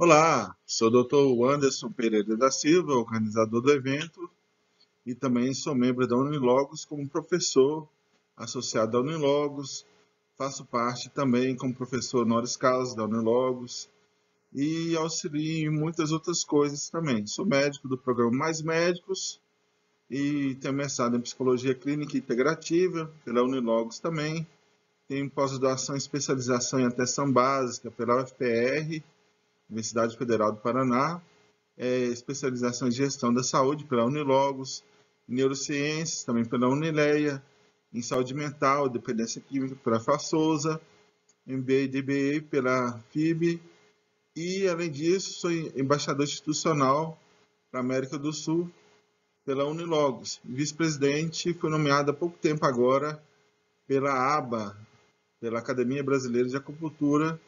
Olá, sou o Dr. Anderson Pereira da Silva, organizador do evento, e também sou membro da Unilogos como professor associado da Unilogos. Faço parte também como professor honoris causa da Unilogos e auxilio em muitas outras coisas também. Sou médico do programa Mais Médicos e tenho mestrado em Psicologia Clínica Integrativa pela Unilogos também. Tenho pós-graduação e especialização em atenção básica pela UFPR, Universidade Federal do Paraná, especialização em gestão da saúde pela Unilogos, em neurociências também pela Unileia, em saúde mental, dependência química pela FASousa, MBA e DBA pela FIB e, além disso, sou embaixador institucional para a América do Sul pela Unilogos. Vice-presidente, fui nomeado há pouco tempo agora pela ABA, pela Academia Brasileira de Acupuntura,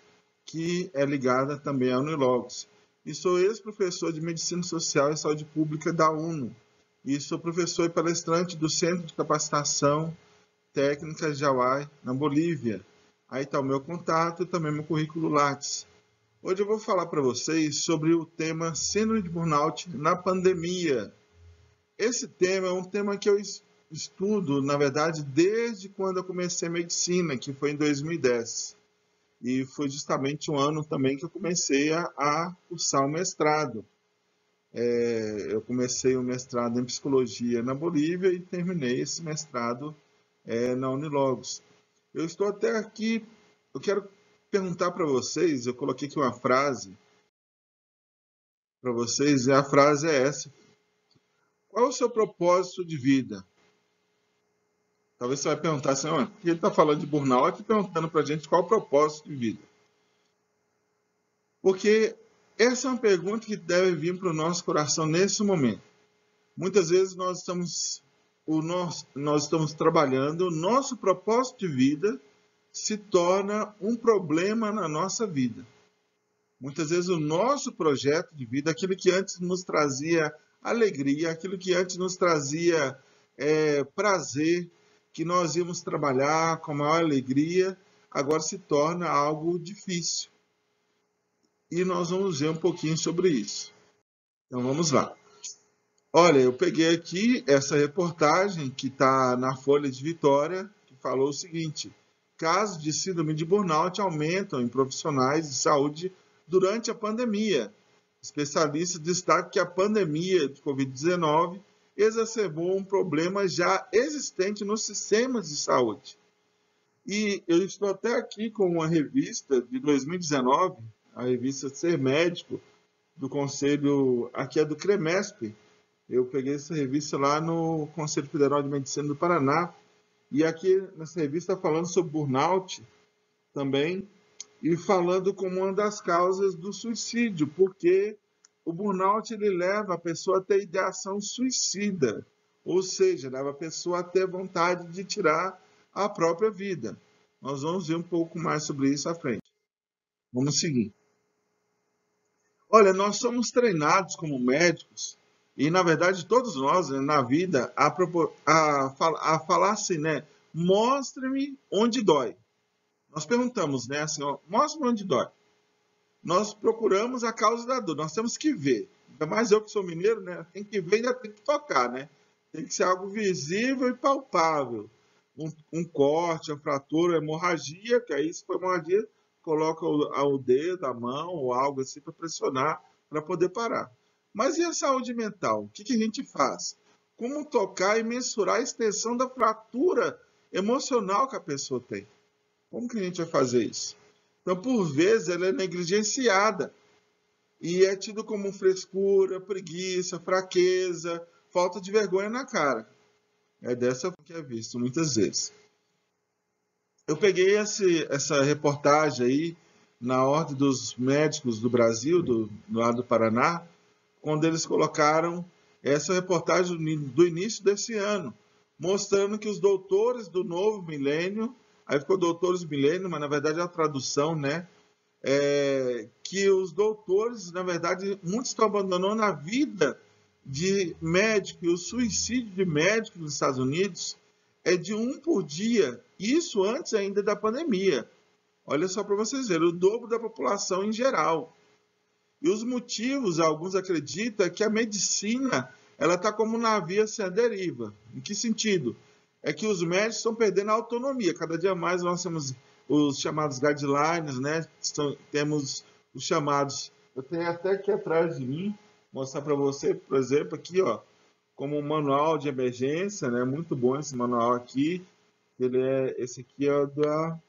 que é ligada também à Unilogos. E sou ex-professor de Medicina Social e Saúde Pública da UNO. E sou professor e palestrante do Centro de Capacitação Técnica Jauai, na Bolívia. Aí está o meu contato e também meu currículo Lattes. Hoje eu vou falar para vocês sobre o tema Síndrome de Burnout na pandemia. Esse tema é um tema que eu estudo, na verdade, desde quando eu comecei medicina, que foi em 2010. E foi justamente um ano também que eu comecei a cursar o mestrado. Eu comecei o mestrado em psicologia na Bolívia e terminei esse mestrado na Unilogos. Eu estou até aqui, eu quero perguntar para vocês, eu coloquei aqui uma frase para vocês, e a frase é essa: qual é o seu propósito de vida? Talvez você vai perguntar assim, por que ele está falando de burnout e perguntando para a gente qual é o propósito de vida? Porque essa é uma pergunta que deve vir para o nosso coração nesse momento. Muitas vezes nós estamos trabalhando, o nosso propósito de vida se torna um problema na nossa vida. Muitas vezes o nosso projeto de vida, aquilo que antes nos trazia alegria, aquilo que antes nos trazia prazer, que nós íamos trabalhar com maior alegria, agora se torna algo difícil. E nós vamos ver um pouquinho sobre isso. Então vamos lá. Olha, eu peguei aqui essa reportagem que está na Folha de Vitória, que falou o seguinte: casos de síndrome de burnout aumentam em profissionais de saúde durante a pandemia. Especialistas destacam que a pandemia de Covid-19 exacerbou um problema já existente nos sistemas de saúde. E eu estou até aqui com uma revista de 2019, a revista Ser Médico, do Conselho, aqui é do CREMESP. Eu peguei essa revista lá no Conselho Federal de Medicina do Paraná. E aqui nessa revista está falando sobre burnout também, e falando como uma das causas do suicídio, porque o burnout ele leva a pessoa a ter ideação suicida, ou seja, leva a pessoa a ter vontade de tirar a própria vida. Nós vamos ver um pouco mais sobre isso à frente. Vamos seguir. Olha, nós somos treinados como médicos, e na verdade todos nós, né, na vida, a falar assim, né? Mostre-me onde dói. Nós perguntamos, né? Assim, ó, mostre-me onde dói. Nós procuramos a causa da dor, nós temos que ver. Ainda mais eu que sou mineiro, né? Tem que ver e ainda tem que tocar, né? Tem que ser algo visível e palpável. Um corte, uma fratura, uma hemorragia, que aí se for hemorragia, coloca o dedo, a mão ou algo assim para pressionar, para poder parar. Mas e a saúde mental? O que a gente faz? Como tocar e mensurar a extensão da fratura emocional que a pessoa tem? Como que a gente vai fazer isso? Então, por vezes, ela é negligenciada e é tido como frescura, preguiça, fraqueza, falta de vergonha na cara. É dessa forma que é visto muitas vezes. Eu peguei essa reportagem aí na Ordem dos Médicos do Brasil, do lado do Paraná, quando eles colocaram essa reportagem do início desse ano, mostrando que os doutores do novo milênio, aí ficou doutores do milênio, mas na verdade é a tradução, né? Que os doutores, na verdade, muitos estão abandonando a vida de médico, e o suicídio de médico nos Estados Unidos é de um por dia, isso antes ainda da pandemia. Olha só para vocês verem, o dobro da população em geral. E os motivos, alguns acreditam, é que a medicina ela está como um navio assim, à deriva. Em que sentido? É que os médicos estão perdendo a autonomia. Cada dia mais nós temos os chamados guidelines, né? Temos os chamados. Eu tenho até aqui atrás de mim, mostrar para você, por exemplo, aqui, ó, como um manual de emergência, né? Muito bom esse manual aqui. Esse aqui é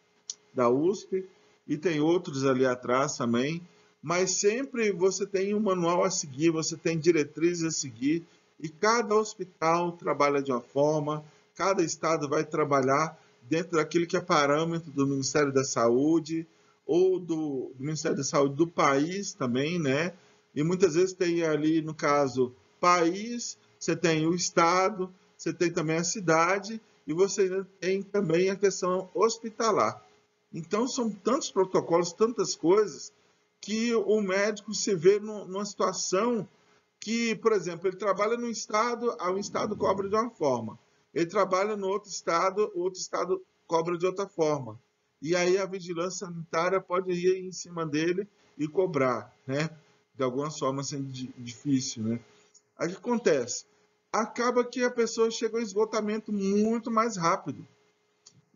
da USP e tem outros ali atrás também. Mas sempre você tem um manual a seguir, você tem diretrizes a seguir e cada hospital trabalha de uma forma, cada estado vai trabalhar dentro daquilo que é parâmetro do Ministério da Saúde ou do Ministério da Saúde do país também, né? E muitas vezes tem ali, no caso, país, você tem o estado, você tem também a cidade e você tem também a questão hospitalar. Então, são tantos protocolos, tantas coisas, que o médico se vê numa situação que, por exemplo, ele trabalha num estado, o estado cobra de uma forma. Ele trabalha no o outro estado cobra de outra forma. E aí a vigilância sanitária pode ir em cima dele e cobrar, né? De alguma forma sendo difícil, né? Aí o que acontece? Acaba que a pessoa chega ao esgotamento muito mais rápido.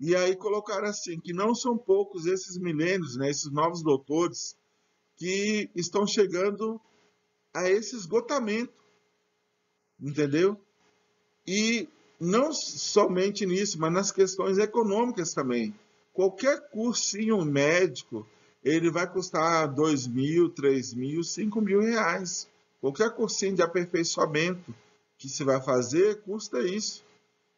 E aí colocaram assim, que não são poucos esses milênios, né, esses novos doutores, que estão chegando a esse esgotamento, entendeu? E não somente nisso, mas nas questões econômicas também. Qualquer cursinho médico, ele vai custar 2.000, 3.000, 5.000 reais. Qualquer cursinho de aperfeiçoamento que se vai fazer, custa isso.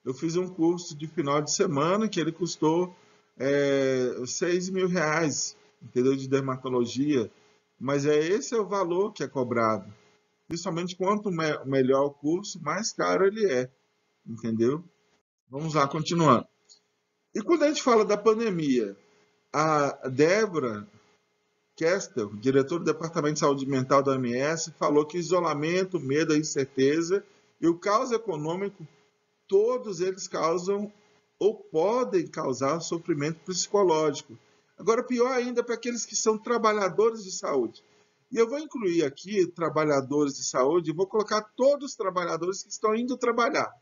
Eu fiz um curso de final de semana que ele custou 6.000 reais, entendeu? De dermatologia. Mas esse é o valor que é cobrado. Principalmente quanto melhor o curso, mais caro ele é, entendeu? Vamos lá, continuando. E quando a gente fala da pandemia, a Débora Kestel, diretora do Departamento de Saúde Mental da OMS, falou que isolamento, medo, incerteza e o caos econômico, todos eles causam ou podem causar sofrimento psicológico. Agora, pior ainda para aqueles que são trabalhadores de saúde. E eu vou incluir aqui trabalhadores de saúde e vou colocar todos os trabalhadores que estão indo trabalhar.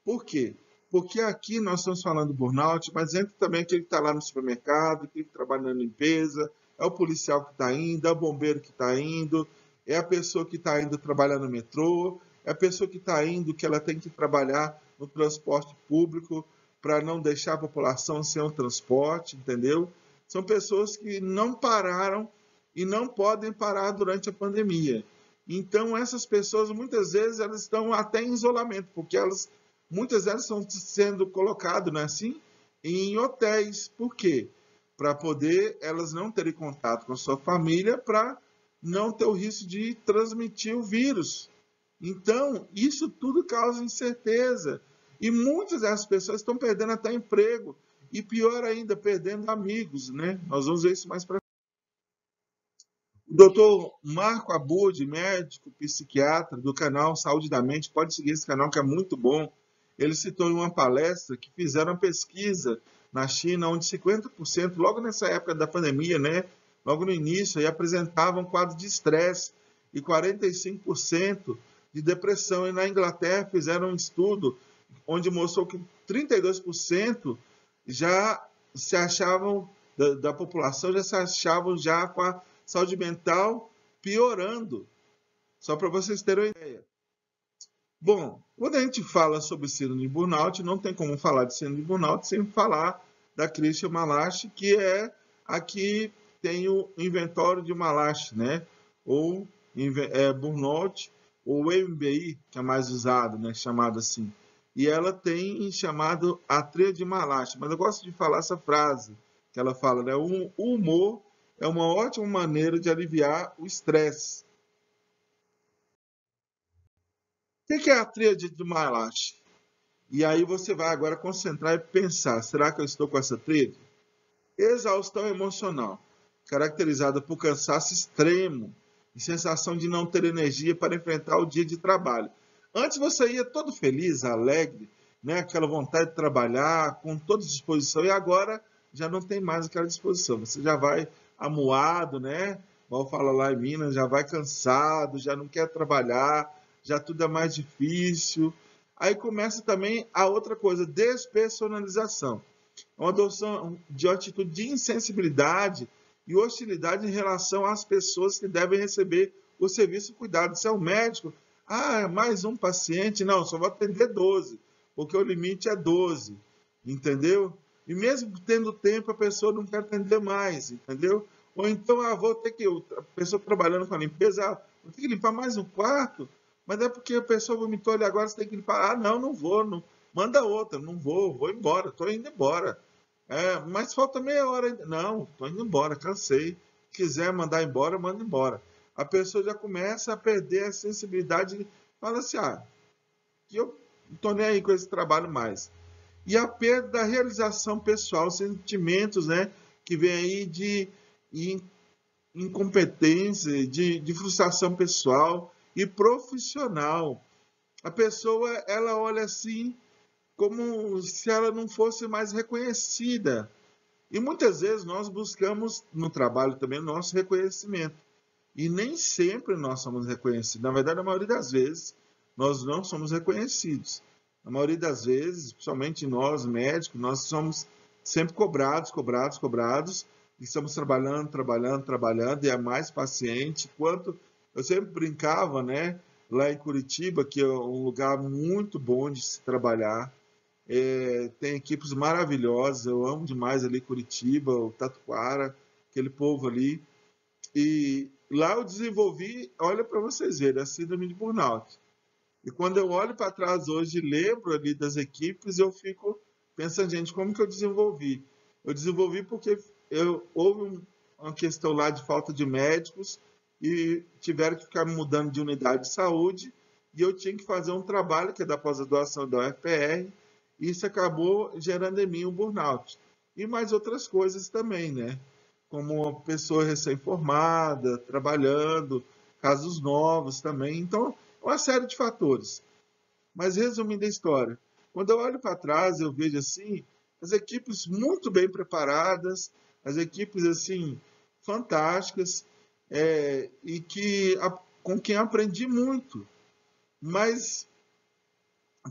Por quê? Porque aqui nós estamos falando do burnout, mas entra também aquele que está lá no supermercado, aquele que trabalha na limpeza, é o policial que está indo, é o bombeiro que está indo, é a pessoa que está indo trabalhar no metrô, é a pessoa que está indo que ela tem que trabalhar no transporte público para não deixar a população sem o transporte, entendeu? São pessoas que não pararam e não podem parar durante a pandemia. Então, essas pessoas, muitas vezes, elas estão até em isolamento, porque muitas delas estão sendo colocadas, não é assim, em hotéis. Por quê? Para poder elas não terem contato com a sua família, para não ter o risco de transmitir o vírus. Então, isso tudo causa incerteza. E muitas dessas pessoas estão perdendo até emprego. E pior ainda, perdendo amigos, né? Nós vamos ver isso mais para frente. O doutor Marco Abud, médico psiquiatra do canal Saúde da Mente, pode seguir esse canal que é muito bom. Ele citou em uma palestra que fizeram uma pesquisa na China, onde 50%, logo nessa época da pandemia, né, logo no início, aí apresentavam quadro de estresse e 45% de depressão. E na Inglaterra fizeram um estudo onde mostrou que 32% já se achavam, da população, já se achavam já com a saúde mental piorando. Só para vocês terem uma ideia. Bom, quando a gente fala sobre síndrome de burnout, não tem como falar de síndrome de burnout sem falar da Christian Malachi, que é a que tem o inventório de Malachi, né? Ou burnout, ou MBI, que é mais usado, né? Chamado assim. E ela tem chamado a tríade de Malachi. Mas eu gosto de falar essa frase que ela fala, né? O humor é uma ótima maneira de aliviar o estresse. O que é a tríade de Malachi? E aí você vai agora concentrar e pensar, será que eu estou com essa tríade? Exaustão emocional, caracterizada por cansaço extremo e sensação de não ter energia para enfrentar o dia de trabalho. Antes você ia todo feliz, alegre, né? Aquela vontade de trabalhar, com toda disposição, e agora já não tem mais aquela disposição. Você já vai amuado, né? igual fala lá em Minas, já vai cansado, já não quer trabalhar, já tudo é mais difícil. Aí começa também a outra coisa, despersonalização. É uma adoção de uma atitude de insensibilidade e hostilidade em relação às pessoas que devem receber o serviço e cuidado. Se é o médico, mais um paciente, não, só vou atender 12, porque o limite é 12, entendeu? E mesmo tendo tempo, a pessoa não quer atender mais, entendeu? Ou então, vou ter que, a pessoa trabalhando com a limpeza, vou ter que limpar mais um quarto, mas é porque a pessoa vomitou ali agora, você tem que limpar. Não, não vou, não, manda outra, não vou, vou embora, estou indo embora. Mas falta meia hora ainda. Não, estou indo embora, cansei. Se quiser mandar embora, manda embora. A pessoa já começa a perder a sensibilidade e fala assim, que eu não estou nem aí com esse trabalho mais. E a perda da realização pessoal, sentimentos, né, que vem aí de incompetência, de frustração pessoal e profissional. A pessoa, ela olha assim como se ela não fosse mais reconhecida. E muitas vezes nós buscamos no trabalho também o nosso reconhecimento. E nem sempre nós somos reconhecidos. Na verdade, a maioria das vezes, nós não somos reconhecidos. A maioria das vezes, principalmente nós, médicos, nós somos sempre cobrados, cobrados, cobrados. E estamos trabalhando, trabalhando, trabalhando. E é mais paciente. Quanto eu sempre brincava, né? Lá em Curitiba, que é um lugar muito bom de se trabalhar. Tem equipes maravilhosas. Eu amo demais ali Curitiba, o Tatuquara, aquele povo ali. E lá eu desenvolvi, olha para vocês verem, a síndrome de burnout. E quando eu olho para trás hoje, lembro ali das equipes, eu fico pensando, gente, como que eu desenvolvi? Eu desenvolvi porque houve uma questão lá de falta de médicos e tiveram que ficar mudando de unidade de saúde e eu tinha que fazer um trabalho que é da pós-graduação da UFPR e isso acabou gerando em mim um burnout. E mais outras coisas também, né? Como uma pessoa recém-formada, trabalhando, casos novos também. Então, uma série de fatores. Mas resumindo a história, quando eu olho para trás, eu vejo assim as equipes muito bem preparadas, as equipes assim fantásticas e com quem aprendi muito. Mas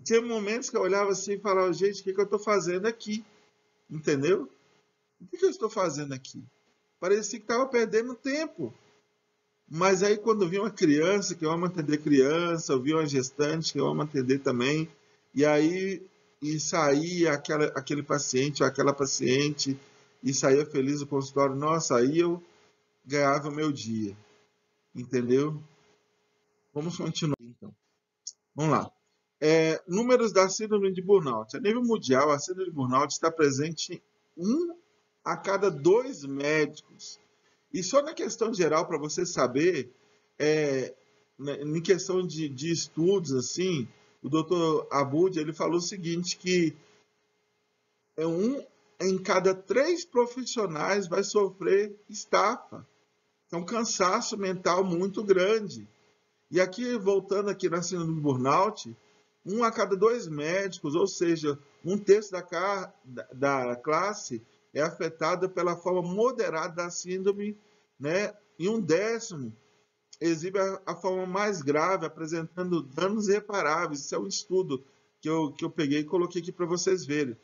tinha momentos que eu olhava assim e falava, gente, o que eu estou fazendo aqui? Entendeu? O que eu estou fazendo aqui? Parecia que estava perdendo tempo. Mas aí quando eu vi uma criança, que eu amo atender criança, eu vi uma gestante, que eu amo atender também, e aí saía aquele paciente ou aquela paciente, e saía feliz do consultório, nossa, aí eu ganhava o meu dia, entendeu? Vamos continuar então. Vamos lá. Números da síndrome de burnout. A nível mundial, a síndrome de burnout está presente em 1 a cada 2 médicos. E só na questão geral, para você saber, em questão de estudos, assim, o Dr. Abud ele falou o seguinte, que 1 em cada 3 profissionais vai sofrer estafa. É um cansaço mental muito grande. E aqui, voltando aqui na síndrome do burnout, 1 a cada 2 médicos, ou seja, 1/3 da classe é afetada pela forma moderada da síndrome, né? E 1/10 exibe a forma mais grave, apresentando danos irreparáveis. Isso é um estudo que eu peguei e coloquei aqui para vocês verem.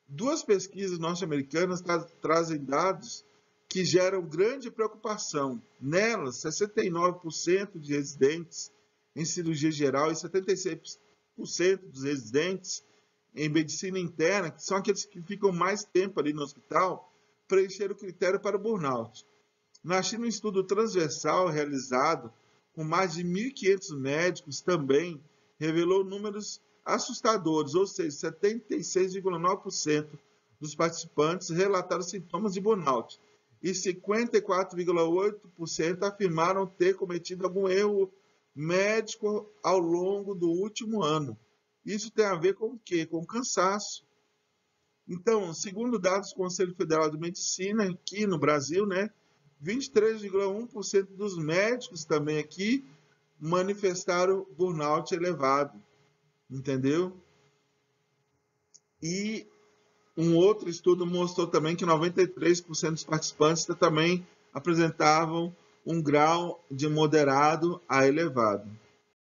2 pesquisas norte-americanas trazem dados que geram grande preocupação. Nelas, 69% de residentes em cirurgia geral e 76% dos residentes em medicina interna, que são aqueles que ficam mais tempo ali no hospital, preencheram o critério para o burnout. Na China, um estudo transversal realizado com mais de 1.500 médicos também revelou números assustadores, ou seja, 76,9% dos participantes relataram sintomas de burnout e 54,8% afirmaram ter cometido algum erro médico ao longo do último ano. Isso tem a ver com o quê? Com cansaço. Então, segundo dados do Conselho Federal de Medicina, aqui no Brasil, né, 23,1% dos médicos também aqui manifestaram burnout elevado, entendeu? E um outro estudo mostrou também que 93% dos participantes também apresentavam um grau de moderado a elevado.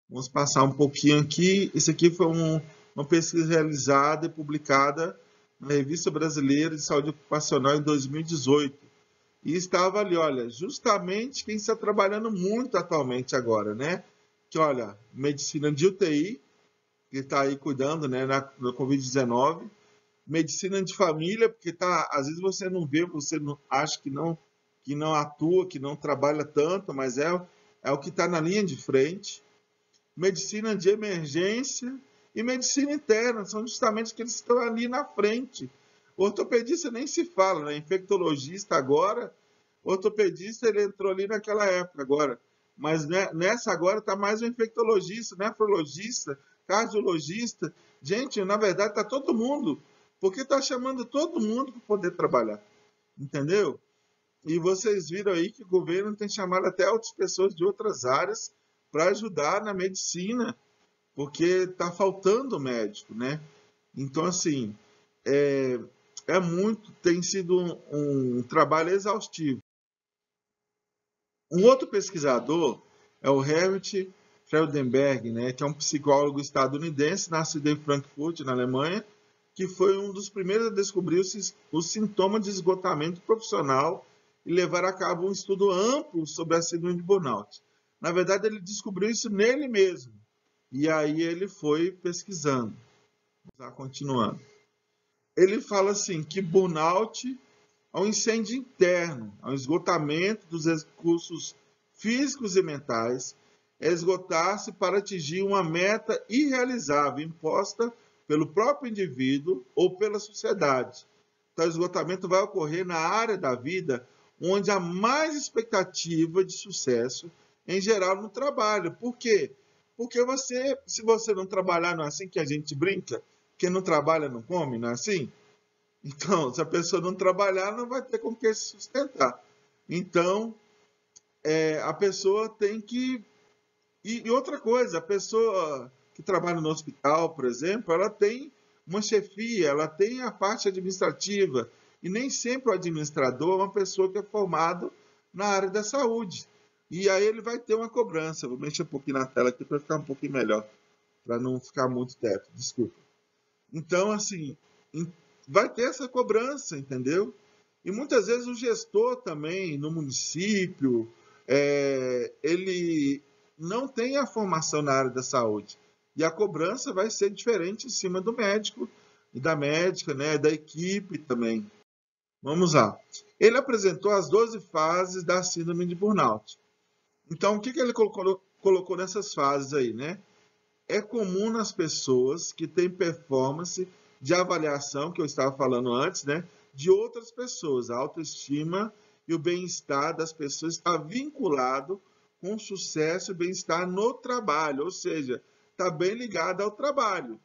Vamos passar um pouquinho aqui. Isso aqui foi uma pesquisa realizada e publicada na Revista Brasileira de Saúde Ocupacional em 2018. E estava ali, olha, justamente quem está trabalhando muito atualmente agora, né? Que, olha, medicina de UTI, que está aí cuidando, né, na Covid-19, medicina de família, porque tá, às vezes você não vê, você não, acha que não atua, que não trabalha tanto, mas é o que está na linha de frente. Medicina de emergência e medicina interna, são justamente aqueles que estão ali na frente. O ortopedista nem se fala, né? Infectologista agora, ortopedista ele entrou ali naquela época agora, mas nessa agora está mais o infectologista, nefrologista, cardiologista. Gente, na verdade está todo mundo, porque está chamando todo mundo para poder trabalhar, entendeu? E vocês viram aí que o governo tem chamado até outras pessoas de outras áreas para ajudar na medicina, porque está faltando médico, né? Então, assim, é, tem sido um trabalho exaustivo. Um outro pesquisador é o Herbert Freudenberg, né, que é um psicólogo estadunidense, nascido em Frankfurt, na Alemanha, que foi um dos primeiros a descobrir os sintomas de esgotamento profissional e levar a cabo um estudo amplo sobre a síndrome de burnout. Na verdade, ele descobriu isso nele mesmo. E aí ele foi pesquisando. Vamos continuando. Ele fala assim que burnout é um incêndio interno, é um esgotamento dos recursos físicos e mentais, é esgotar-se para atingir uma meta irrealizável imposta pelo próprio indivíduo ou pela sociedade. Então, o esgotamento vai ocorrer na área da vida onde há mais expectativa de sucesso, em geral, no trabalho. Por quê? Porque se você não trabalhar, não é assim que a gente brinca? Quem não trabalha não come, não é assim? Então, se a pessoa não trabalhar, não vai ter com que se sustentar. Então, a pessoa tem que. E outra coisa, a pessoa que trabalha no hospital, por exemplo, ela tem uma chefia, ela tem a parte administrativa. E nem sempre o administrador é uma pessoa que é formado na área da saúde. E aí ele vai ter uma cobrança. Vou mexer um pouquinho na tela aqui para ficar um pouquinho melhor, para não ficar muito teto. Desculpa. Então, assim, vai ter essa cobrança, entendeu? E muitas vezes o gestor também no município, ele não tem a formação na área da saúde. E a cobrança vai ser diferente em cima do médico e da médica, né, da equipe também. Vamos lá. Ele apresentou as 12 fases da síndrome de burnout. Então, o que ele colocou nessas fases aí, né? É comum nas pessoas que têm performance de avaliação, que eu estava falando antes, né, de outras pessoas. A autoestima e o bem-estar das pessoas está vinculado com o sucesso e bem-estar no trabalho, ou seja, está bem ligado ao trabalho.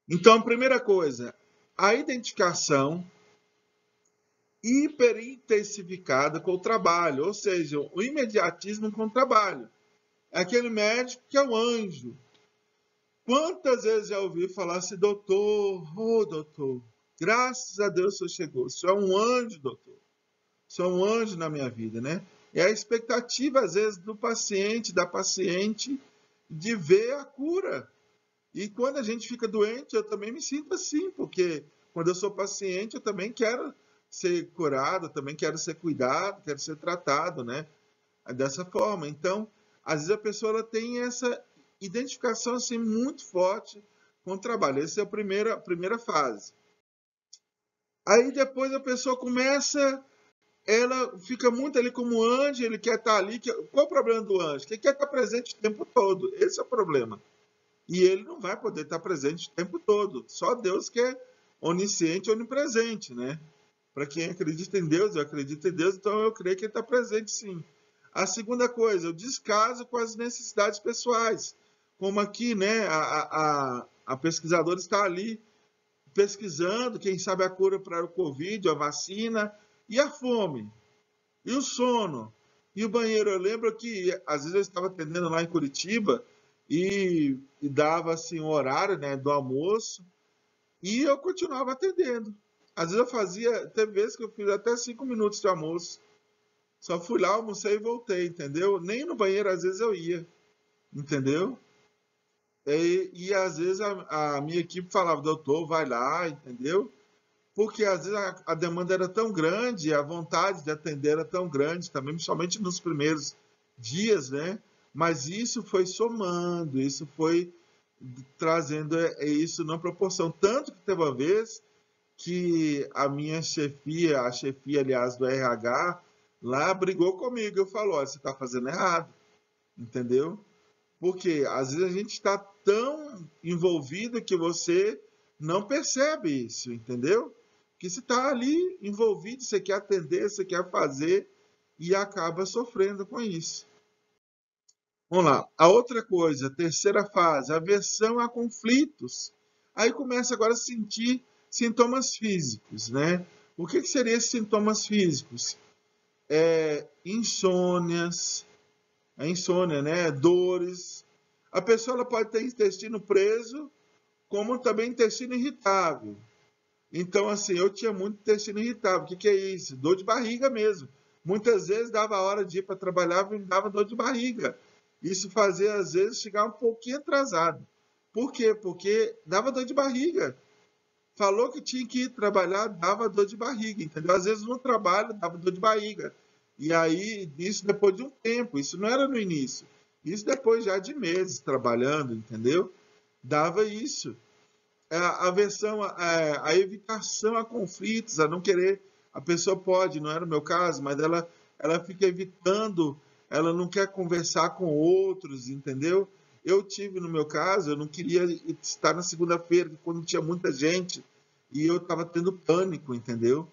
Então, a primeira coisa, a identificação hiperintensificada com o trabalho, ou seja, o imediatismo com o trabalho. É aquele médico que é o anjo. Quantas vezes já ouvi falar assim, doutor, doutor, graças a Deus o senhor chegou. O senhor é um anjo, doutor. O senhor é um anjo na minha vida, né? É a expectativa, às vezes, do paciente, da paciente, de ver a cura. E quando a gente fica doente, eu também me sinto assim, porque quando eu sou paciente, eu também quero ser curado, eu também quero ser cuidado, quero ser tratado, né? Dessa forma. Então, às vezes a pessoa ela tem essa identificação assim muito forte com o trabalho. Essa é a primeira fase. Aí depois a pessoa começa, ela fica muito ali como anjo, ele quer estar ali. Qual o problema do anjo? Que ele quer estar presente o tempo todo. Esse é o problema. E ele não vai poder estar presente o tempo todo. Só Deus que é onisciente e onipresente, né? Para quem acredita em Deus, eu acredito em Deus, então eu creio que ele está presente sim. A segunda coisa, o descaso com as necessidades pessoais. Como aqui, né, a pesquisadora está ali pesquisando, quem sabe a cura para o Covid, a vacina, e a fome, e o sono, e o banheiro. Eu lembro que, às vezes, eu estava atendendo lá em Curitiba e dava assim, o horário, né, do almoço, e eu continuava atendendo. Às vezes eu fazia, teve vezes que eu fiz até 5 minutos de almoço. Só fui lá, almocei e voltei, entendeu? Nem no banheiro às vezes eu ia, entendeu? Às vezes a minha equipe falava, doutor, vai lá, entendeu? Porque às vezes a demanda era tão grande, a vontade de atender era tão grande também, principalmente nos primeiros dias, né? Mas isso foi somando, isso foi trazendo isso na proporção. Tanto que teve uma vez que a minha chefia, a chefia, aliás, do RH, lá brigou comigo. Eu falo, olha, você está fazendo errado, entendeu? Porque às vezes a gente está tão envolvido que você não percebe isso, entendeu? Que você está ali envolvido, você quer atender, você quer fazer e acaba sofrendo com isso. Vamos lá. A outra coisa, a terceira fase, aversão a conflitos. Aí começa agora a sentir sintomas físicos, né? O que seriam esses sintomas físicos? Insônias, a insônia, né? Dores. A pessoa ela pode ter intestino preso, como também intestino irritável. Então, assim, eu tinha muito intestino irritável. O que é isso? Dor de barriga mesmo. Muitas vezes dava a hora de ir para trabalhar e me dava dor de barriga. Isso fazia, às vezes, chegar um pouquinho atrasado. Por quê? Porque dava dor de barriga. Falou que tinha que ir trabalhar, dava dor de barriga, entendeu? Às vezes no trabalho dava dor de barriga. E aí, isso depois de um tempo, isso não era no início. Isso depois já de meses trabalhando, entendeu? Dava isso. A aversão, a evitação a conflitos, a não querer. A pessoa pode, não era o meu caso, mas ela fica evitando, ela não quer conversar com outros, entendeu? Eu tive, no meu caso, eu não queria estar na segunda-feira, quando tinha muita gente, e eu estava tendo pânico, entendeu?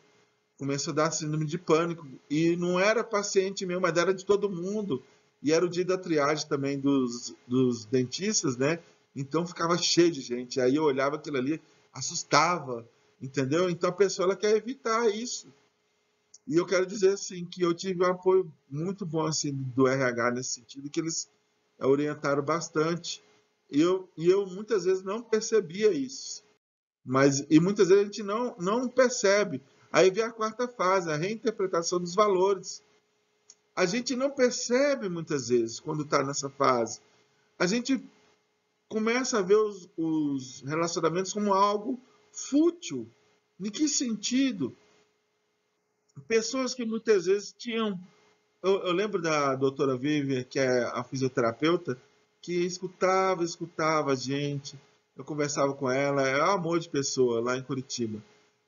Começou a dar síndrome de pânico. E não era paciente meu, mas era de todo mundo. E era o dia da triagem também dos dentistas, né? Então ficava cheio de gente. Aí eu olhava aquilo ali, assustava, entendeu? Então a pessoa ela quer evitar isso. E eu quero dizer assim que eu tive um apoio muito bom assim do RH nesse sentido, que eles orientaram bastante. E eu muitas vezes não percebia isso. E muitas vezes a gente não percebe. Aí vem a quarta fase, a reinterpretação dos valores. A gente não percebe muitas vezes quando está nessa fase. A gente começa a ver os relacionamentos como algo fútil. Em que sentido? Pessoas que muitas vezes tinham. Eu lembro da doutora Vivian, que é a fisioterapeuta, que escutava a gente. Eu conversava com ela, é um amor de pessoa lá em Curitiba.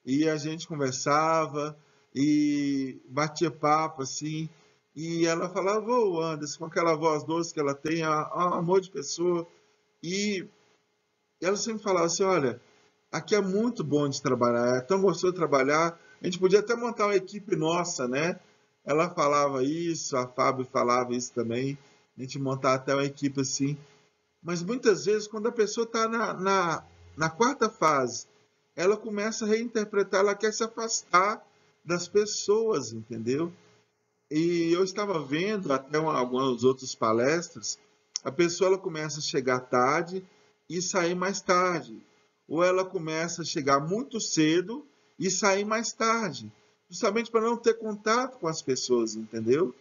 E a gente conversava e batia papo assim. E ela falava, ô Anderson, com aquela voz doce que ela tem, é um amor de pessoa. E ela sempre falava assim: olha, aqui é muito bom de trabalhar, é tão gostoso de trabalhar. A gente podia até montar uma equipe nossa, né? Ela falava isso, a Fábio falava isso também. A gente montar até uma equipe assim. Mas muitas vezes, quando a pessoa está na quarta fase, ela começa a reinterpretar, ela quer se afastar das pessoas, entendeu? E eu estava vendo até algumas outras palestras, a pessoa ela começa a chegar tarde e sair mais tarde. Ou ela começa a chegar muito cedo e sair mais tarde. Justamente para não ter contato com as pessoas, entendeu?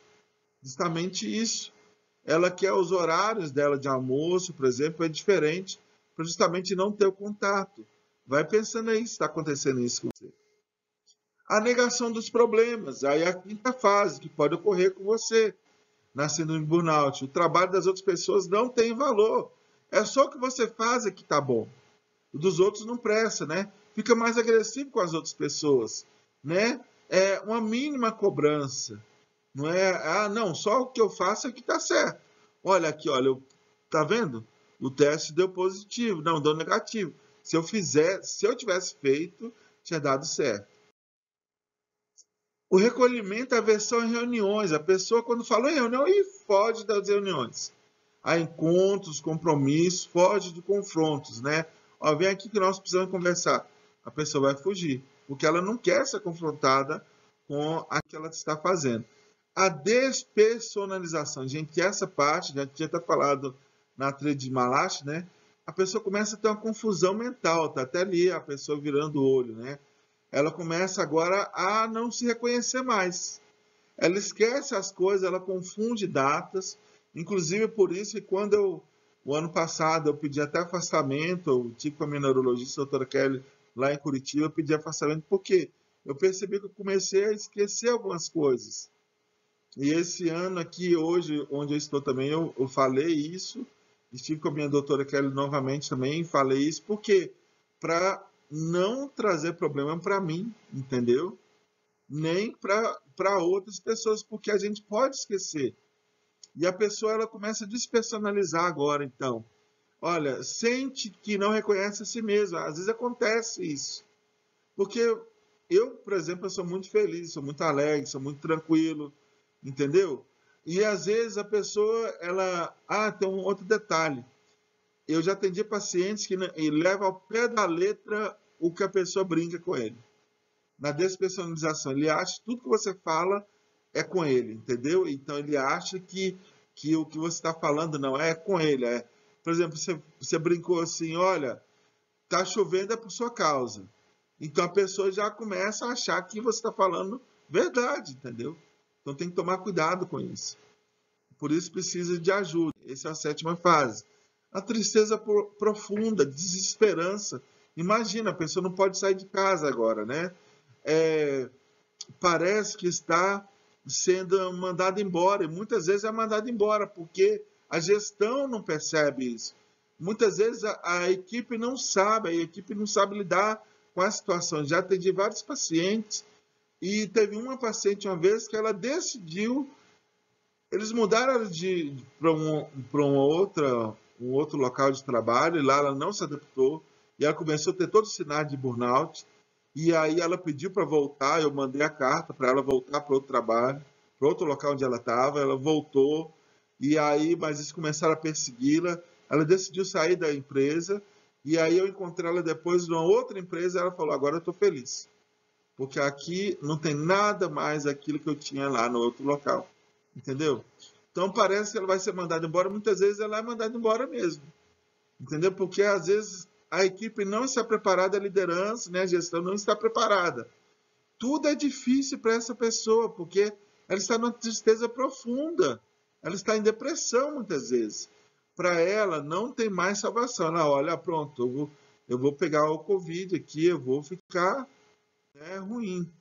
Justamente isso. Ela quer os horários dela de almoço, por exemplo, é diferente, para justamente não ter o contato. Vai pensando aí se está acontecendo isso com você. A negação dos problemas, aí é a quinta fase, que pode ocorrer com você na síndrome de burnout. O trabalho das outras pessoas não tem valor. É só o que você faz é que está bom. O dos outros não presta, né? Fica mais agressivo com as outras pessoas, né? É uma mínima cobrança. Não é, não, só o que eu faço é que está certo. Olha aqui, olha, tá vendo? O teste deu positivo, não, deu negativo. Se eu tivesse feito, tinha dado certo. O recolhimento é a versão em reuniões. A pessoa, quando falou em reunião, foge das reuniões. Há encontros, compromissos, foge de confrontos, né? Ó, vem aqui que nós precisamos conversar. A pessoa vai fugir, porque ela não quer ser confrontada com a que ela está fazendo. A despersonalização, gente, essa parte, já tinha até falado na tríade de Malachi, né? A pessoa começa a ter uma confusão mental, tá até ali a pessoa virando o olho, né? Ela começa agora a não se reconhecer mais. ela esquece as coisas, ela confunde datas. Inclusive por isso que o ano passado, eu pedi até afastamento, eu tive com a minha neurologista, a doutora Kelly, lá em Curitiba, eu pedi afastamento porque eu percebi que eu comecei a esquecer algumas coisas. E esse ano aqui, hoje, onde eu estou também, eu falei isso. Estive com a minha doutora Kelly novamente também, falei isso, porque para não trazer problema para mim, entendeu? Nem para outras pessoas, porque a gente pode esquecer. E a pessoa ela começa a despersonalizar agora, então. Olha, sente que não reconhece a si mesma. Às vezes acontece isso. Porque eu, por exemplo, eu sou muito feliz, sou muito alegre, sou muito tranquilo, entendeu? E às vezes a pessoa, ela. Ah, tem um outro detalhe. Eu já atendi pacientes que e leva ao pé da letra o que a pessoa brinca com ele. Na despersonalização, ele acha que tudo que você fala é com ele, entendeu? Então ele acha que o que você está falando não é com ele. Por exemplo, você brincou assim, olha, tá chovendo é por sua causa. Então a pessoa já começa a achar que você está falando verdade, entendeu? Então tem que tomar cuidado com isso. Por isso precisa de ajuda. Essa é a sétima fase. A tristeza profunda, desesperança. Imagina, a pessoa não pode sair de casa agora, né? É, parece que está sendo mandado embora, e muitas vezes é mandado embora, porque a gestão não percebe isso. Muitas vezes a equipe não sabe, a equipe não sabe lidar com a situação. Já atendi vários pacientes, e teve uma paciente uma vez que ela decidiu, eles mudaram para um outro local de trabalho, e lá ela não se adaptou, e ela começou a ter todos os sinais de burnout, e aí ela pediu para voltar, eu mandei a carta para ela voltar para outro trabalho, para outro local onde ela estava, ela voltou, e aí, mas eles começaram a persegui-la, ela decidiu sair da empresa, e aí eu encontrei ela depois numa outra empresa, e ela falou, agora eu estou feliz, porque aqui não tem nada mais aquilo que eu tinha lá no outro local, entendeu? Então parece que ela vai ser mandada embora, muitas vezes ela é mandada embora mesmo, entendeu? Porque às vezes a equipe não está preparada, a liderança, né, a gestão não está preparada. Tudo é difícil para essa pessoa, porque ela está numa tristeza profunda. Ela está em depressão muitas vezes. Para ela, não tem mais salvação. Ela olha, pronto, eu vou pegar o Covid aqui, eu vou ficar, né, ruim.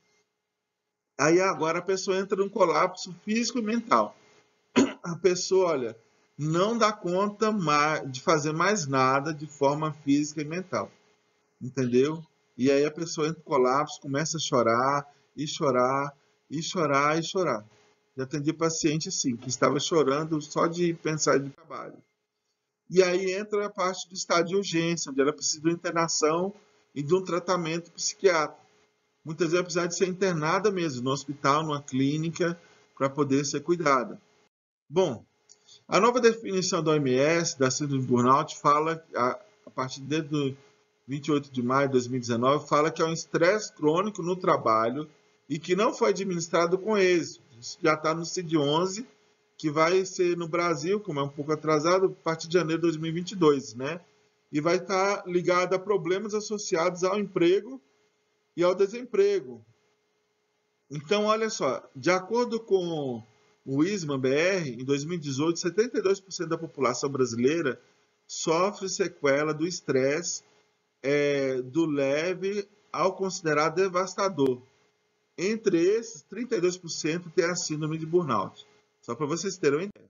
Aí agora a pessoa entra num colapso físico e mental. A pessoa, olha, não dá conta de fazer mais nada de forma física e mental. Entendeu? E aí a pessoa entra em colapso, começa a chorar, e chorar, e chorar, e chorar. Já atendi paciente assim, que estava chorando só de pensar no trabalho. E aí entra a parte do estado de urgência, onde ela precisa de uma internação e de um tratamento psiquiátrico. Muitas vezes ela precisa de ser internada mesmo, no hospital, numa clínica, para poder ser cuidada. Bom, a nova definição da OMS, da síndrome de burnout, fala, a partir de 28 de maio de 2019, fala que é um estresse crônico no trabalho e que não foi administrado com êxito. Isso já está no CID-11, que vai ser no Brasil, como é um pouco atrasado, a partir de janeiro de 2022, né? E vai estar ligado a problemas associados ao emprego e ao desemprego. Então, olha só, de acordo com o ISMA-BR, em 2018, 72% da população brasileira sofre sequela do estresse do leve ao considerado devastador. Entre esses, 32% tem a síndrome de burnout. Só para vocês terem uma ideia.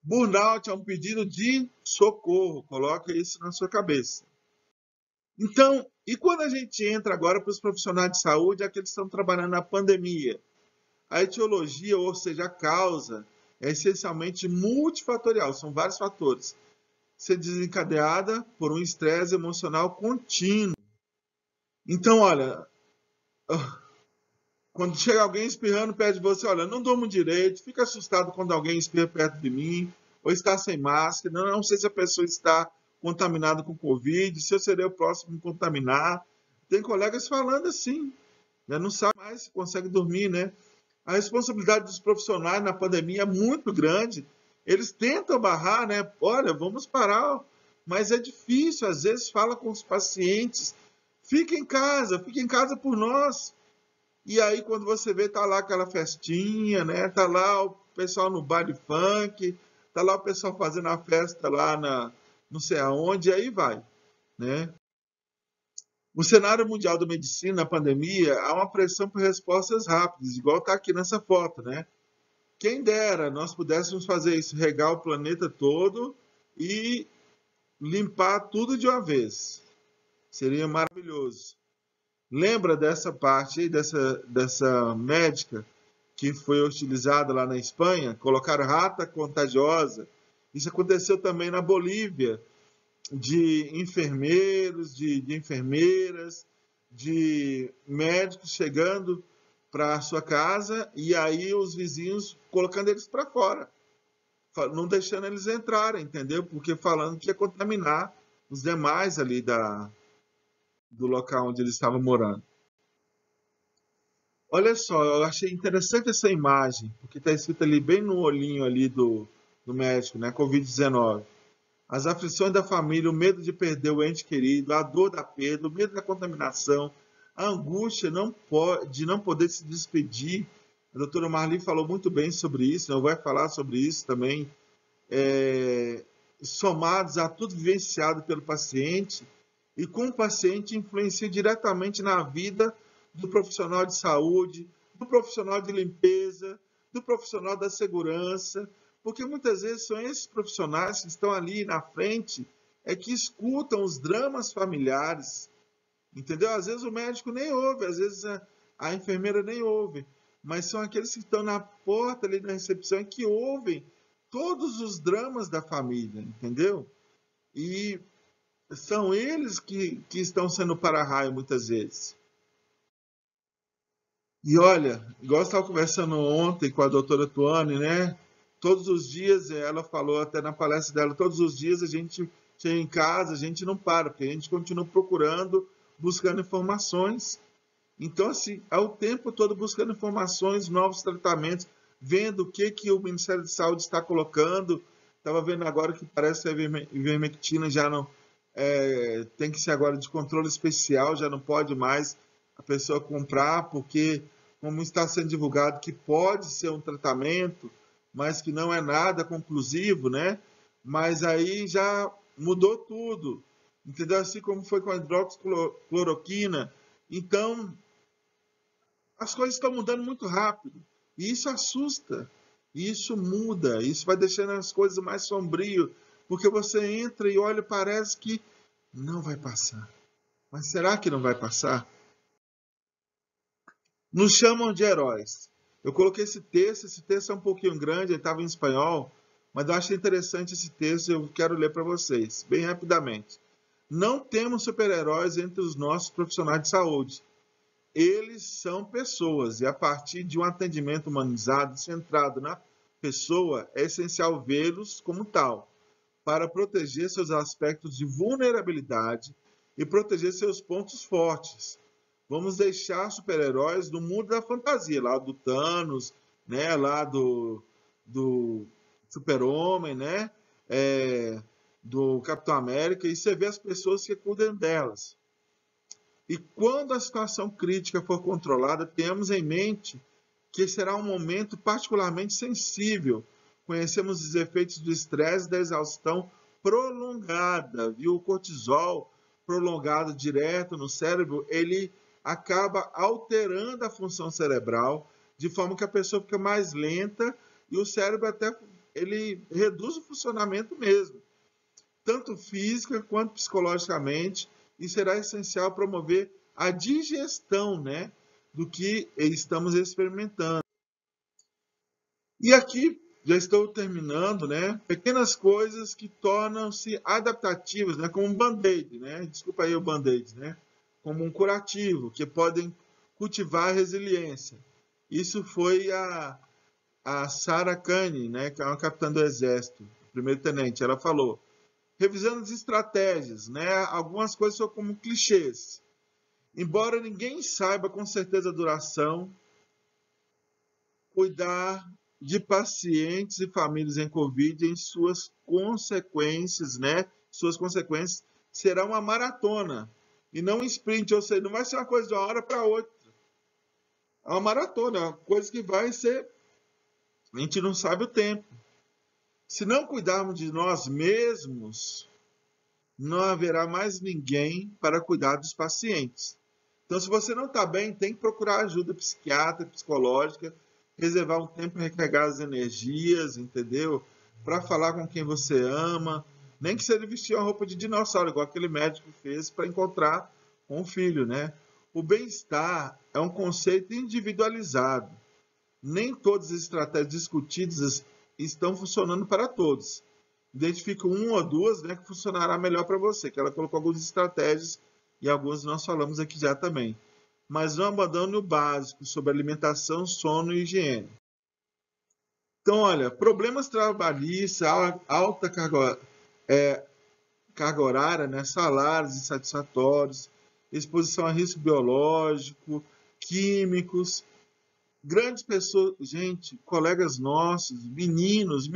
Burnout é um pedido de socorro, coloca isso na sua cabeça. Então, e quando a gente entra agora para os profissionais de saúde, aqueles que estão trabalhando na pandemia? A etiologia, ou seja, a causa, é essencialmente multifatorial, são vários fatores. Ser desencadeada por um estresse emocional contínuo. Então, olha, quando chega alguém espirrando perto de você, olha, não durmo direito, fica assustado quando alguém espirra perto de mim, ou está sem máscara, não sei se a pessoa está contaminada com Covid, se eu serei o próximo a contaminar. Tem colegas falando assim, né? Não sabe mais se consegue dormir, né? A responsabilidade dos profissionais na pandemia é muito grande. Eles tentam barrar, né? Olha, vamos parar, mas é difícil. Às vezes fala com os pacientes, fique em casa por nós. E aí, quando você vê, tá lá aquela festinha, né? Tá lá o pessoal no bar de funk, tá lá o pessoal fazendo a festa lá na não sei aonde, e aí vai, né? O cenário mundial da medicina, na pandemia, há uma pressão por respostas rápidas, igual está aqui nessa foto, né? Quem dera nós pudéssemos fazer isso, regar o planeta todo e limpar tudo de uma vez. Seria maravilhoso. Lembra dessa parte aí, dessa médica que foi hostilizada lá na Espanha? Colocaram rata contagiosa. Isso aconteceu também na Bolívia, de enfermeiros, de enfermeiras, de médicos chegando para a sua casa e aí os vizinhos colocando eles para fora, não deixando eles entrarem, entendeu? Porque falando que ia contaminar os demais ali do local onde eles estavam morando. Olha só, eu achei interessante essa imagem, porque está escrito ali bem no olhinho ali do médico, né? Covid-19. As aflições da família, o medo de perder o ente querido, a dor da perda, o medo da contaminação, a angústia de não poder se despedir. A doutora Marli falou muito bem sobre isso, não vai falar sobre isso também, somados a tudo vivenciado pelo paciente, e com o paciente influencia diretamente na vida do profissional de saúde, do profissional de limpeza, do profissional da segurança, porque muitas vezes são esses profissionais que estão ali na frente que escutam os dramas familiares, entendeu? Às vezes o médico nem ouve, às vezes a enfermeira nem ouve, mas são aqueles que estão na porta ali na recepção e que ouvem todos os dramas da família, entendeu? E são eles que estão sendo para-raio muitas vezes. E olha, igual eu estava conversando ontem com a doutora Tuane, né? Todos os dias, ela falou até na palestra dela, todos os dias a gente chega em casa, a gente não para, porque a gente continua procurando, buscando informações. Então, assim, é o tempo todo buscando informações, novos tratamentos, vendo o que o Ministério de Saúde está colocando. Estava vendo agora que parece que a ivermectina já não tem que ser agora de controle especial, já não pode mais a pessoa comprar, porque como está sendo divulgado que pode ser um tratamento, mas que não é nada conclusivo, né? Mas aí já mudou tudo, entendeu? Assim como foi com a hidroxicloroquina. Então, as coisas estão mudando muito rápido. E isso assusta. E isso muda. Isso vai deixando as coisas mais sombrias. Porque você entra e olha, parece que não vai passar. Mas será que não vai passar? Nos chamam de heróis. Eu coloquei esse texto é um pouquinho grande, ele estava em espanhol, mas eu achei interessante esse texto e eu quero ler para vocês, bem rapidamente. Não temos super-heróis entre os nossos profissionais de saúde. Eles são pessoas e a partir de um atendimento humanizado, centrado na pessoa, é essencial vê-los como tal, para proteger seus aspectos de vulnerabilidade e proteger seus pontos fortes. Vamos deixar super-heróis no mundo da fantasia, lá do Thanos, né? Lá do Super-Homem, né? Do Capitão América, e você vê as pessoas que cuidam delas. E quando a situação crítica for controlada, tenhamos em mente que será um momento particularmente sensível. Conhecemos os efeitos do estresse e da exaustão prolongada, viu? O cortisol prolongado direto no cérebro, ele acaba alterando a função cerebral, de forma que a pessoa fica mais lenta e o cérebro até ele reduz o funcionamento mesmo, tanto física quanto psicologicamente, e será essencial promover a digestão, né, do que estamos experimentando. E aqui já estou terminando, né? Pequenas coisas que tornam-se adaptativas, né? Como um band-aid, né? Desculpa aí o band-aid, né? Como um curativo, que podem cultivar a resiliência. Isso foi a Sarah Kane, né? Que é uma capitã do Exército, primeiro-tenente. Ela falou, revisando as estratégias, né? Algumas coisas são como clichês. Embora ninguém saiba com certeza a duração, cuidar de pacientes e famílias em Covid em suas consequências, né? Suas consequências será uma maratona e não um sprint, ou seja, não vai ser uma coisa de uma hora para outra. É uma maratona, é uma coisa que vai ser. A gente não sabe o tempo. Se não cuidarmos de nós mesmos, não haverá mais ninguém para cuidar dos pacientes. Então, se você não está bem, tem que procurar ajuda psiquiátrica, psicológica, reservar um tempo para recarregar as energias, entendeu? Para falar com quem você ama, nem que seja vestir uma roupa de dinossauro, igual aquele médico fez para encontrar com o filho, né? O bem-estar é um conceito individualizado. Nem todas as estratégias discutidas estão funcionando para todos. Identifique uma ou duas, né, que funcionará melhor para você, que ela colocou algumas estratégias e algumas nós falamos aqui já também. Mas não abandone o básico sobre alimentação, sono e higiene. Então, olha, problemas trabalhistas, alta carga horária, né, salários insatisfatórios, exposição a risco biológico, químicos, grandes pessoas, gente, colegas nossos, meninos,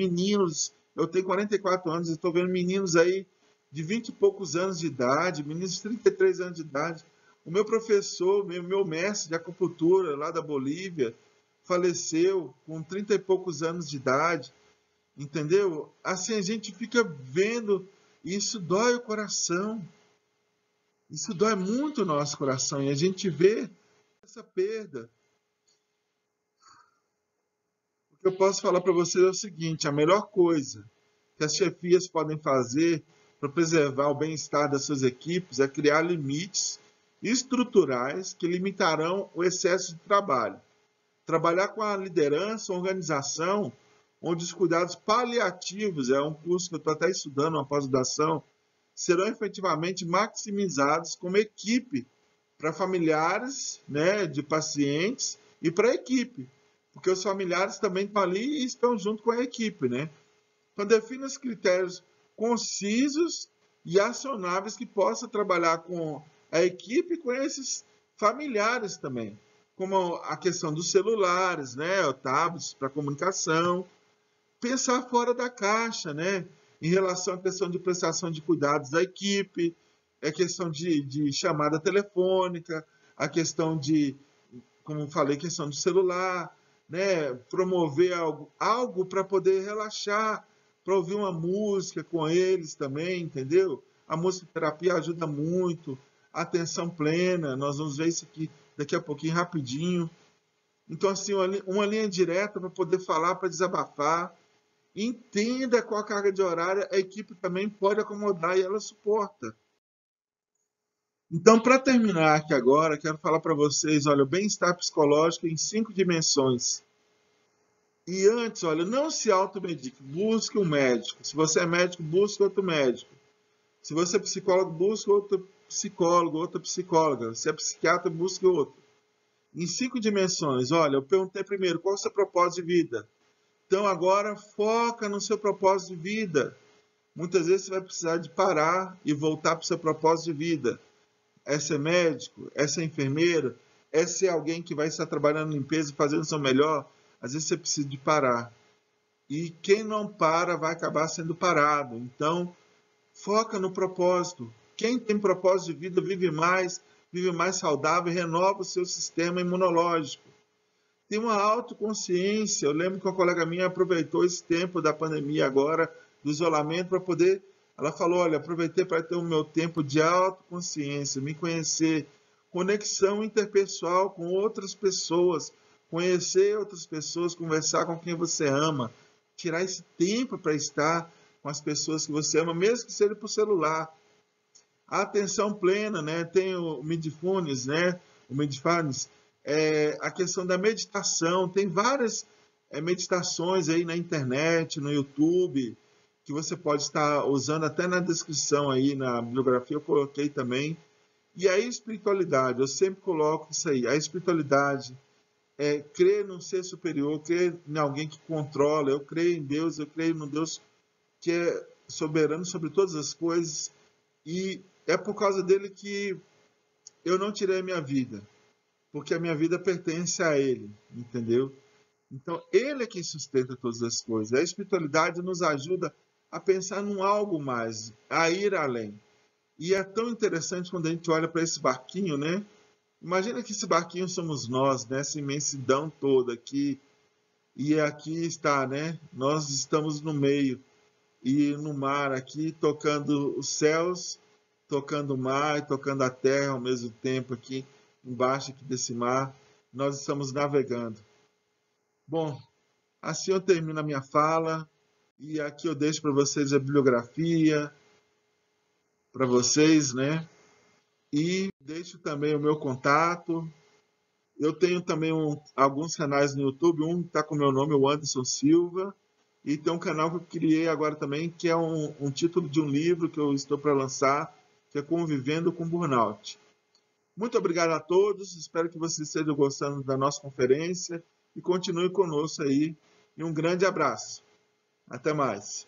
eu tenho 44 anos e estou vendo meninos aí de 20 e poucos anos de idade, meninos de 33 anos de idade. O meu professor, meu mestre de acupuntura lá da Bolívia, faleceu com 30 e poucos anos de idade, entendeu? Assim, a gente fica vendo, e isso dói o coração, isso dói muito o nosso coração, e a gente vê essa perda. O que eu posso falar para vocês é o seguinte: a melhor coisa que as chefias podem fazer para preservar o bem-estar das suas equipes é criar limites estruturais que limitarão o excesso de trabalho. Trabalhar com a liderança, organização, onde os cuidados paliativos, é um curso que eu estou até estudando, uma pós-graduação, serão efetivamente maximizados como equipe para familiares, né, de pacientes e para a equipe, porque os familiares também estão ali e estão junto com a equipe, né? Então defina os critérios concisos e acionáveis que possa trabalhar com a equipe e com esses familiares também, como a questão dos celulares, né, tablets para comunicação, pensar fora da caixa, né, em relação à questão de prestação de cuidados da equipe, a questão de chamada telefônica, a questão de, como falei, questão do celular, né, promover algo para poder relaxar, para ouvir uma música com eles também, entendeu? A musicoterapia ajuda muito, a atenção plena, nós vamos ver isso aqui daqui a pouquinho rapidinho. Então, assim, uma linha direta para poder falar, para desabafar. Entenda qual a carga de horário a equipe também pode acomodar e ela suporta. Então, para terminar aqui agora, quero falar para vocês, olha, o bem-estar psicológico em 5 dimensões. E antes, olha, não se automedique, busque um médico. Se você é médico, busque outro médico. Se você é psicólogo, busque outro psicólogo, outra psicóloga. Se é psiquiatra, busque outro. Em 5 dimensões, olha, eu perguntei primeiro, qual é o seu propósito de vida? Então agora foca no seu propósito de vida. Muitas vezes você vai precisar de parar e voltar para o seu propósito de vida. É ser médico, é ser enfermeiro, é ser alguém que vai estar trabalhando em limpeza e fazendo o seu melhor. Às vezes você precisa de parar. E quem não para vai acabar sendo parado. Então, foca no propósito. Quem tem propósito de vida vive mais saudável e renova o seu sistema imunológico. Tem uma autoconsciência. Eu lembro que uma colega minha aproveitou esse tempo da pandemia agora, do isolamento, para poder... Ela falou, olha, aproveitei para ter o meu tempo de autoconsciência, me conhecer, conexão interpessoal com outras pessoas, conhecer outras pessoas, conversar com quem você ama, tirar esse tempo para estar com as pessoas que você ama, mesmo que seja por celular. A atenção plena, né? Tem o Mindfulness, né? O Mindfulness, a questão da meditação. Tem várias meditações aí na internet, no YouTube, que você pode estar usando até na descrição aí, na bibliografia eu coloquei também. E a espiritualidade, eu sempre coloco isso aí. A espiritualidade é crer num ser superior, crer em alguém que controla. Eu creio em Deus, eu creio no Deus que é soberano sobre todas as coisas. E é por causa dele que eu não tirei a minha vida, porque a minha vida pertence a ele, entendeu? Então, ele é quem sustenta todas as coisas. A espiritualidade nos ajuda a pensar num algo mais, a ir além. E é tão interessante quando a gente olha para esse barquinho, né? Imagina que esse barquinho somos nós, nessa imensidão toda aqui, e aqui está, né? Nós estamos no meio e no mar aqui, tocando os céus, tocando o mar e tocando a terra ao mesmo tempo aqui, embaixo aqui desse mar, nós estamos navegando. Bom, assim eu termino a minha fala e aqui eu deixo para vocês a bibliografia, para vocês, né? E deixo também o meu contato. Eu tenho também alguns canais no YouTube, um está com o meu nome, o Anderson Silva, e tem um canal que eu criei agora também, que é um título de um livro que eu estou para lançar, que é Convivendo com Burnout. Muito obrigado a todos, espero que vocês estejam gostando da nossa conferência e continue conosco aí. E um grande abraço. Até mais.